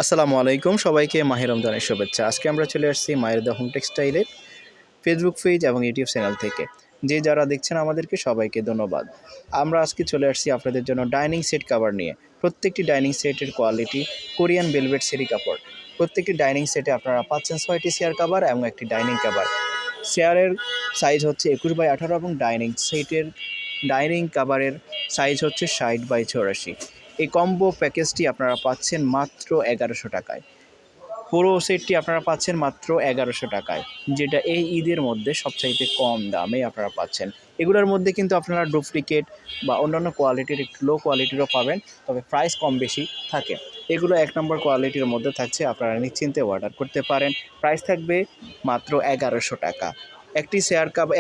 আসসালামু আলাইকুম, সবাইকে মাহে রমজানের শুভেচ্ছা। আজকে আমরা চলে আসছি মায়ের দ্য হোম টেক্সটাইলের ফেসবুক পেজ এবং ইউটিউব চ্যানেল থেকে। যে যারা দেখছেন আমাদেরকে সবাইকে ধন্যবাদ। আমরা আজকে চলে আসছি আপনাদের জন্য ডাইনিং সেট কাভার নিয়ে। প্রত্যেকটি ডাইনিং সেটের কোয়ালিটি কোরিয়ান ভেলভেট সেরি কাপড়। প্রত্যেকটি ডাইনিং সেটে আপনারা পাচ্ছেন 6টি চেয়ার কাভার এবং একটি ডাইনিং কাভার। চেয়ারের সাইজ হচ্ছে 21/18 এবং ডাইনিং কাভারের সাইজ হচ্ছে 60/84। এই কম্বো প্যাকেজটি আপনারা পাচ্ছেন মাত্র 1100 টাকায়। পুরো সেটটি আপনারা পাচ্ছেন মাত্র 1100 টাকায়, যেটা এই ঈদের মধ্যে সবচাইতে কম দামে আপনারা পাচ্ছেন। এগুলোর মধ্যে কিন্তু আপনারা ডুপ্লিকেট বা অন্যান্য কোয়ালিটির একটু লো কোয়ালিটিরও পাবেন, তবে প্রাইস কম বেশি থাকে। এগুলো 1 নম্বর কোয়ালিটির মধ্যে থাকছে, আপনারা নিশ্চিন্তে অর্ডার করতে পারেন। প্রাইস থাকবে মাত্র 1100 টাকা।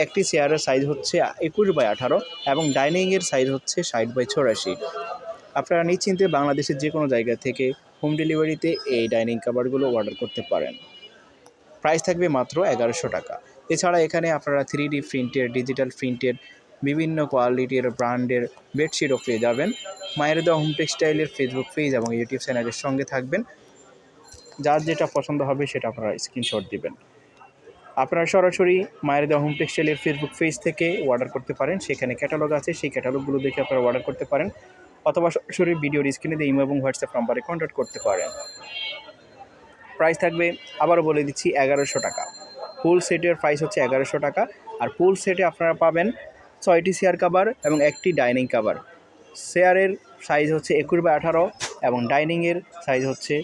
একটি চেয়ারের সাইজ হচ্ছে 21/18 এবং ডাইনিংয়ের সাইজ হচ্ছে 60/84। আপনারা নিশ্চিন্তে বাংলাদেশের যে কোনো জায়গা থেকে হোম ডেলিভারিতে এই ডাইনিং কাভারগুলো অর্ডার করতে পারেন। প্রাইস থাকবে মাত্র 1100 টাকা। এছাড়া এখানে আপনারা 3D প্রিন্টের, ডিজিটাল প্রিন্টের বিভিন্ন কোয়ালিটির ব্র্যান্ডের বেডশিটও পেয়ে যাবেন। মায়ের দ্য হোম টেক্সটাইলের ফেসবুক পেজ এবং ইউটিউব চ্যানেলের সঙ্গে থাকবেন। যার যেটা পছন্দ হবে সেটা আপনারা স্ক্রিনশট দিবেন। আপনারা সরাসরি মায়ের দ্য হোম টেক্সটাইলের ফেসবুক পেজ থেকে অর্ডার করতে পারেন। সেখানে ক্যাটালগ আছে, সেই ক্যাটালগুলো দেখে আপনারা অর্ডার করতে পারেন, অথবা সরাসরি ভিডিওর স্ক্রিনে দিয়ে ইমো এবং হোয়াটসঅ্যাপ নাম্বারে কন্ট্যাক্ট করতে পারেন। প্রাইস থাকবে, আবারও বলে দিচ্ছি, 1100 টাকা। ফুল সেটের প্রাইস হচ্ছে 1100 টাকা। আর ফুল সেটে আপনারা পাবেন 6টি চেয়ার কাভার এবং একটি ডাইনিং কাভার। চেয়ারের সাইজ হচ্ছে 21/18 এবং ডাইনিংয়ের সাইজ হচ্ছে